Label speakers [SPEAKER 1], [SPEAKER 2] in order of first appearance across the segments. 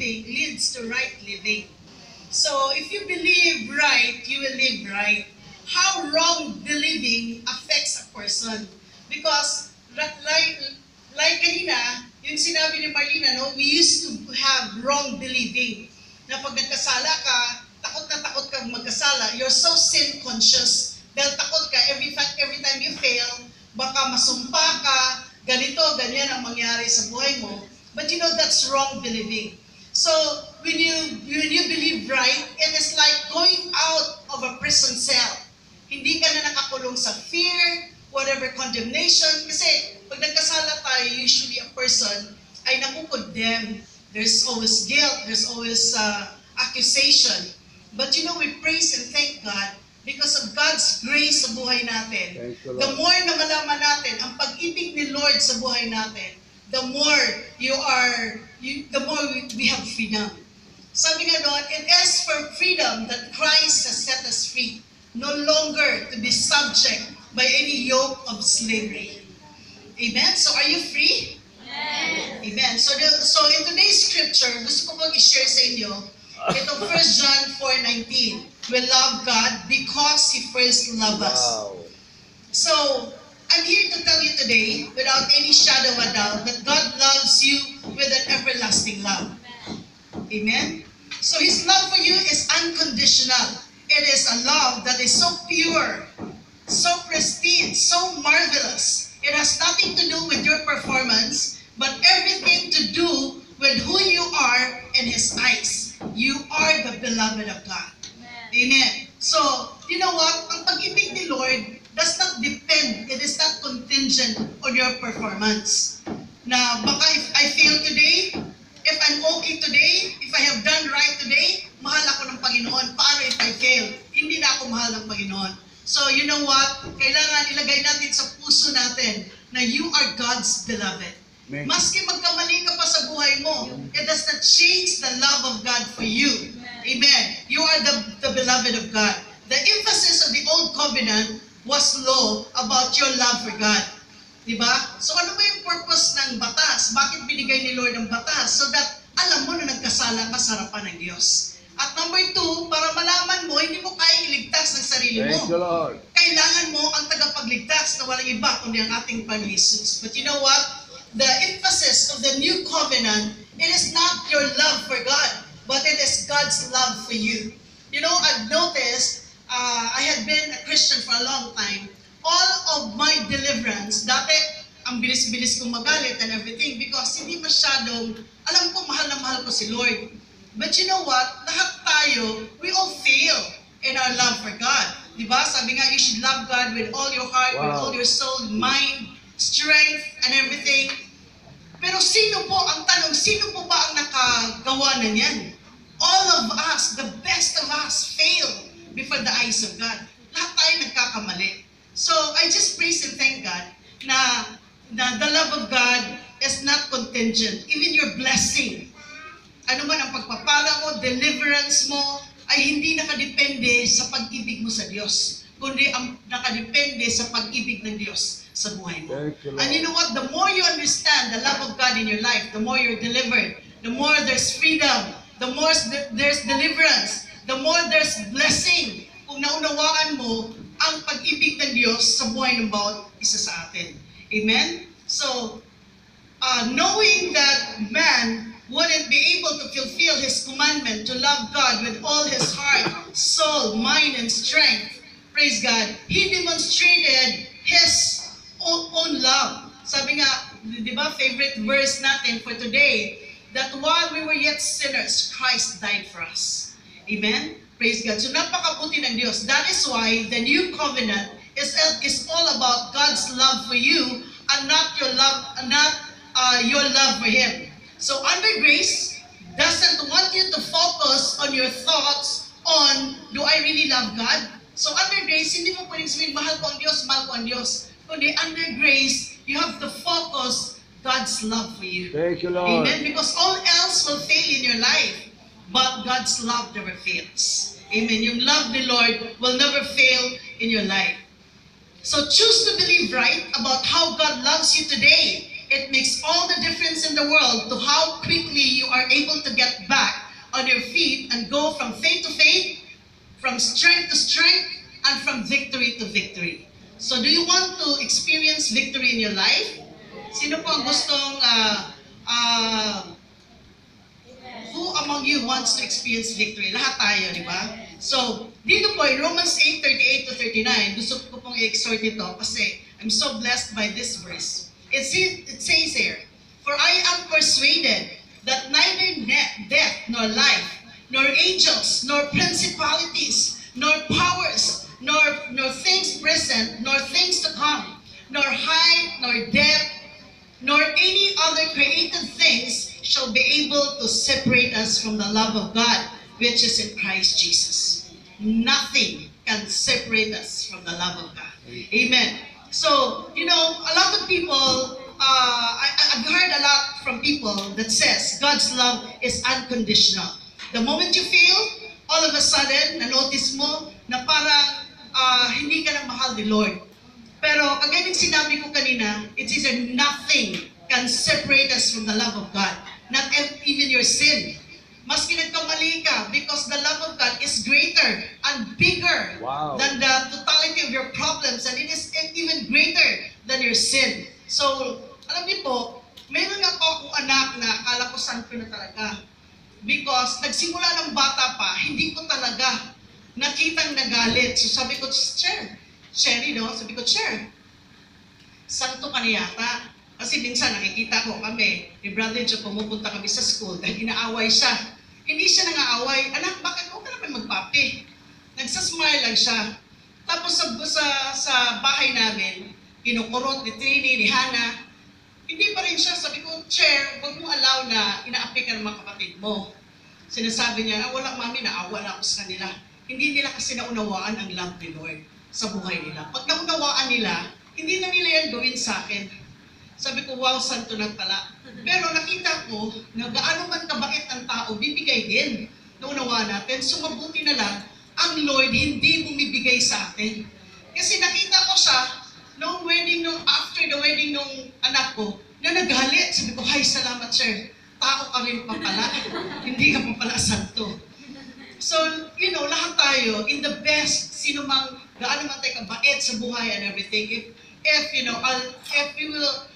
[SPEAKER 1] believing leads to right living. So if you believe right, you will live right. How wrong believing affects a person? Because like kanina, yung sinabi ni Marlena, no, we used to have wrong believing. Na pag nagkasala ka, takot na takot ka magkasala. You're so sin conscious. Dahil takot ka, every time you fail, baka masumpa ka, ganito, ganyan ang mangyari sa buhay mo. But you know, that's wrong believing. So, when you believe right, it is like going out of a prison cell. Hindi ka na nakakulong sa fear, whatever condemnation. Kasi, pag nagkasala tayo, usually a person ay nakukondemn. There's always guilt, there's always accusation. But you know, we praise and thank God because of God's grace sa buhay natin. The more na malaman natin ang pag-ibig ni Lord sa buhay natin, the more we have freedom. Sabi nga doon, it is for freedom that Christ has set us free, no longer to be subject by any yoke of slavery. Amen? So are you free? Yes. Amen. So in today's scripture, gusto ko pong i-share sa inyo itong 1 John 4:19. We love God because He first loved us. Wow. So, I'm here to tell you today, without any shadow of a doubt, that God loves you with an everlasting love. Amen? So His love for you is unconditional. It is a love that is so pure, so pristine, so marvelous. It has nothing to do with your performance, but everything to do with who you are in His eyes. You are the beloved of God. Amen. So, you know what? Ang pag-ibig ni Lord does not depend, it is not contingent on your performance. Na baka if I fail today, if I'm okay today, if I have done right today, mahal ako ng Panginoon. Paano if I fail? Hindi na ako mahal ng Panginoon. So, you know what? Kailangan ilagay natin sa puso natin na you are God's beloved. Amen. Maski magkamali ka pa sa buhay mo, it does not change the love of God for you. Amen. You are the beloved of God. The emphasis of the old covenant was law about your love for God. Diba? So ano ba yung purpose ng batas? Bakit binigay ni Lord ang batas? So that alam mo na nagkasala ka sa harapan ng Diyos. At number 2, para malaman mo, hindi mo kaya iligtas ng sarili mo.
[SPEAKER 2] Thank you, Lord.
[SPEAKER 1] Kailangan mo ang tagapagligtas na walang iba kundi ang ating Panginoon Jesus. But you know what? The emphasis of the new covenant, it is not your love for God, but it is God's love for you. You know, I've noticed, I had been a Christian for a long time. All of my deliverance, dati, ang bilis-bilis kong magalit and everything because hindi masyadong, alam ko, mahal na mahal ko si Lord. But you know what? Lahat tayo, we all fail in our love for God. Diba? Sabi nga, you should love God with all your heart, with all your soul, mind, strength, and everything. Pero sino po, ang tanong, sino po ba ang nakagawa na niyan? All of us, the best of us, fail before the eyes of God. Lahat tayo nagkakamali. So, I just praise and thank God na the love of God is not contingent. Even your blessing, ano man ang pagpapala mo, deliverance mo, ay hindi nakadepende sa pag-ibig mo sa Diyos, kundi ang nakadepende sa pag-ibig ng Diyos sa buhay mo. And you know what? The more you understand the love of God in your life, the more you're delivered, the more there's freedom, the more there's deliverance, the more there's blessing. Kung naunawaan mo ang pag-ibig ng Diyos sa buhay ng bawat isa sa atin. Amen? So, knowing that man wouldn't be able to fulfill his commandment to love God with all his heart, soul, mind, and strength, praise God, he demonstrated his own love. Sabi nga, di ba, favorite verse natin for today, that while we were yet sinners, Christ died for us. Amen? Praise God. So napakabuti ng Diyos. That is why the new covenant is all about God's love for you and not your love for Him. So under grace doesn't want you to focus on your thoughts on, do I really love God? So under grace, hindi mo pwedeng sabihin, mahal ko ang Diyos, mahal ko ang Diyos. Kundi under grace, you have to focus God's love for you.
[SPEAKER 2] Thank you, Lord.
[SPEAKER 1] Amen? Because all else will fail in your life, but God's love never fails. Amen? Yung love of the Lord will never fail in your life. So choose to believe right about how God loves you today. it makes all the difference in the world to how quickly you are able to get back on your feet and go from faith to faith, from strength to strength, and from victory to victory. So do you want to experience victory in your life? Sino po ang gustong, who among you wants to experience victory? Lahat tayo, di ba? So, dito po, in Romans 8:38 to 39, gusto ko pong i-exhort ito kasi I'm so blessed by this verse. It says here, "For I am persuaded that neither death nor life, nor angels, nor principalities, nor powers, nor things present, nor things to come, nor height, nor depth, nor any other created things shall be able to separate us from the love of God, which is in Christ Jesus." Nothing can separate us from the love of God. Amen. So, you know, a lot of people, I've heard a lot from people that says God's love is unconditional. The moment you feel, all of a sudden, na-notice mo na parang hindi ka na mahal ni Lord. Pero kagaya ng sinabi ko kanina, it is nothing can separate us from the love of God. Not even your sin. Maski nagkamali ka, because the love of God is greater and bigger than the totality of your problems, and it is even greater than your sin. So, alam niyo po, meron nga po akong anak na akala ko santo na talaga. Because nagsimula ng bata pa, hindi ko talaga nakitang nagalit. So sabi ko, Sherry, no? Sabi ko, santo ka na yata. Kasi minsan nakikita ko kami, ni Brother Joe, pumupunta kami sa school dahil inaaway siya. Hindi siya nangaaway. Anak, bakit huwag ka naman magpapi? Nagsasmile lang siya. Tapos sa bahay namin, kinukurot ni Trini, ni Hannah, hindi pa rin siya. Sabi ko, huwag mo allow na inaapi ka ng mga kapatid mo. Sinasabi niya, wala mami, naawa na ako sa kanila. Hindi nila kasi naunawaan ang love ni Lord sa buhay nila. Pag naunawaan nila, hindi na nila yan gawin sa akin. Sabi ko, wow, santo na pala. Pero nakita ko na gaano man kabait ang tao, bibigay din. Naunawaan natin. So mabuti na lang, ang Lord hindi bumibigay sa atin. Kasi nakita ko siya, after the wedding nung anak ko, na nagalit. Sabi ko, hi, salamat sir. Tao ka rin pa pala. Hindi ka pa pala santo. So, you know, lahat tayo, in the best, sino mang, gaano man tayo kabait sa buhay and everything, if you know,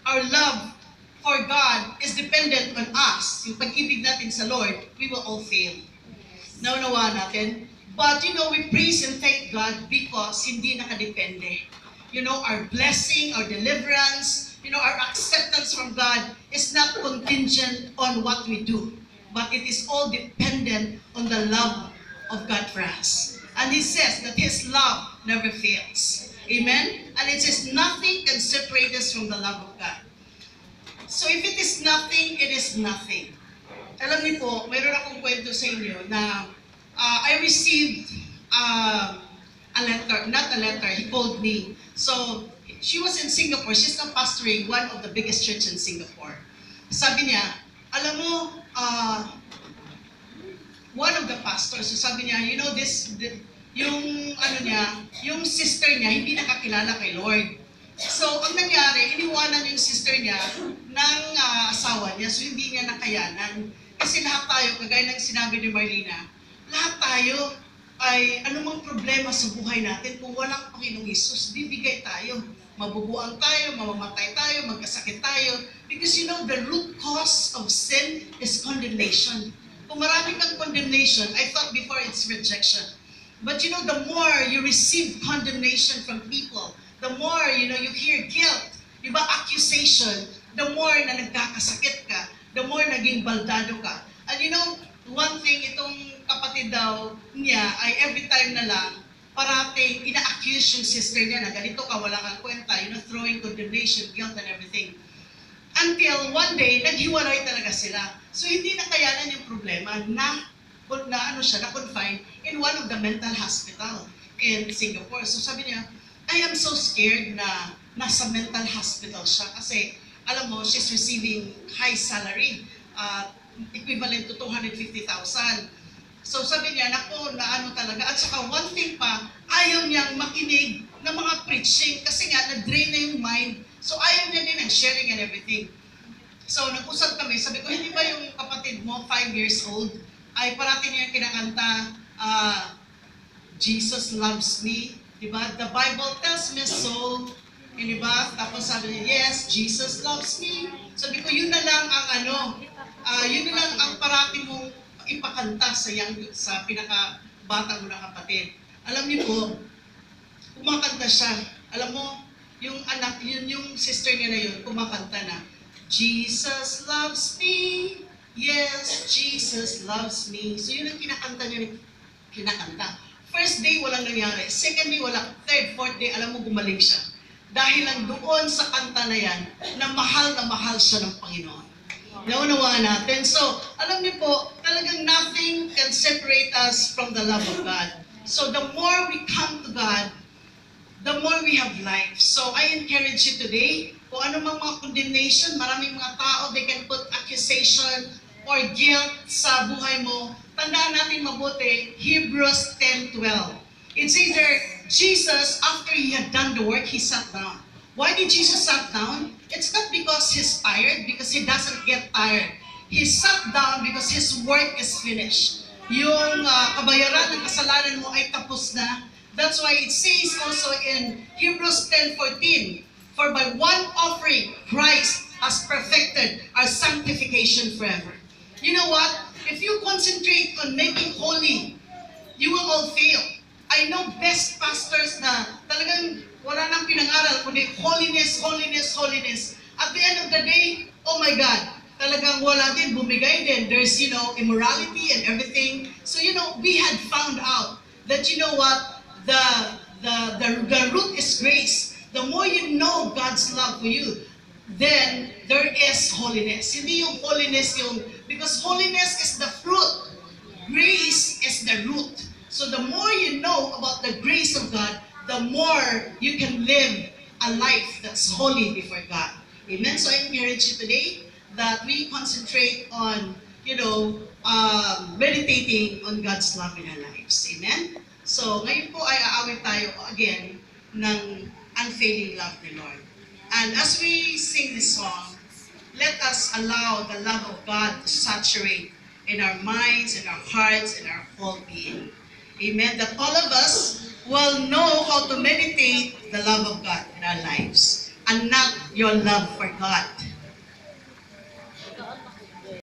[SPEAKER 1] our love for God is dependent on us, yung pag-ibig natin sa Lord, we will all fail. Naunawa natin. But, you know, we praise and thank God because hindi nakadepende. You know, our blessing, our deliverance, you know, our acceptance from God is not contingent on what we do, but it is all dependent on the love of God for us. And He says that His love never fails. Amen? And it says nothing can separate us from the love of God. So if it is nothing, it is nothing. Alam niyo po, mayroon akong kwento sa inyo na I received a letter, not a letter, he called me. So, she was in Singapore. She's now pastoring one of the biggest church in Singapore. Sabi niya, alam mo, one of the pastors, so sabi niya, you know, yung sister niya, hindi nakakilala kay Lord. So, ang nangyari, iniwanan yung sister niya ng asawa niya, so hindi niya nakayanan. Kasi lahat tayo, kagaya ng sinabi ni Marlena, lahat tayo ay anumang problema sa buhay natin, kung walang Panginoong Hesus, bibigay tayo. Mabubuang tayo, mamamatay tayo, magkasakit tayo. Because you know, the root cause of sin is condemnation. Kung marami kang condemnation, I thought before it's rejection. But you know, the more you receive condemnation from people, the more, you know, you hear guilt, diba, accusation, the more na nagkakasakit ka, the more naging baldado ka. And you know, one thing, itong kapatid daw niya ay every time na lang, parating ina-accuse yung sister niya na ganito ka, wala kang kwenta, you know, throwing condemnation, guilt, and everything. Until one day, naghiwalay talaga sila. So hindi na kayanan yung problema na confine in one of the mental hospital in Singapore. So sabi niya, I am so scared na nasa mental hospital siya kasi alam mo, she's receiving high salary, equivalent to 250,000. So sabi niya, naku, na ano talaga. At saka one thing pa, ayaw niyang makinig ng mga preaching kasi nga, na-drain na yung mind. So ayaw niya din ng sharing and everything. So, nag-usap kami, sabi ko, hindi ba yung kapatid mo, 5 years old, ay parati niya kinakanta, Jesus loves me, di ba? The Bible tells me so, di ba? Tapos sabi niya, yes, Jesus loves me. Sabi ko, yun na lang ang yun na lang ang parati mong ipakanta sa pinakabata mo na kapatid. Alam niyo po, kumakanta siya. Alam mo, yung anak, yung sister niya na yun, kumakanta na, Jesus loves me, yes, Jesus loves me. So yun ang kinakanta niya, kinakanta. First day, walang nangyari. Second day, wala. Third, fourth day, alam mo, gumaling siya. Dahil lang doon sa kanta na yan, na mahal siya ng Panginoon. Naunawaan natin. So, alam niyo po, talagang nothing can separate us from the love of God. So, the more we come to God, the more we have life. So, I encourage you today, kung ano mang mga condemnation, maraming mga tao, they can put accusation or guilt sa buhay mo. Tandaan natin mabuti, Hebrews 10:12. It's either Jesus, after He had done the work, He sat down. Why did Jesus sat down? It's not because He's tired, because He doesn't get tired. He sat down because His work is finished. Yung kabayaran ng kasalanan mo ay tapos na. That's why it says also in Hebrews 10:14, for by one offering, Christ has perfected our sanctification forever. You know what? If you concentrate on making holy, you will all fail. I know best pastors na talagang wala nang pinag-aral, kundi holiness, holiness, holiness. At the end of the day, oh my God, talagang wala din, bumigay din. There's, immorality and everything. So, we had found out that, what? The root is grace. The more you know God's love for you, then there is holiness. Hindi yung holiness because holiness is the fruit. Grace is the root. So the more you know about the grace of God, the more you can live a life that's holy before God. Amen? So I encourage you today that we concentrate on, meditating on God's love in our lives. Amen? So ngayon po ay aawit tayo again ng unfailing love ni Lord. And as we sing this song, let us allow the love of God to saturate in our minds, in our hearts, in our whole being. Amen. That all of us will know how to meditate the love of God in our lives and not your love for God.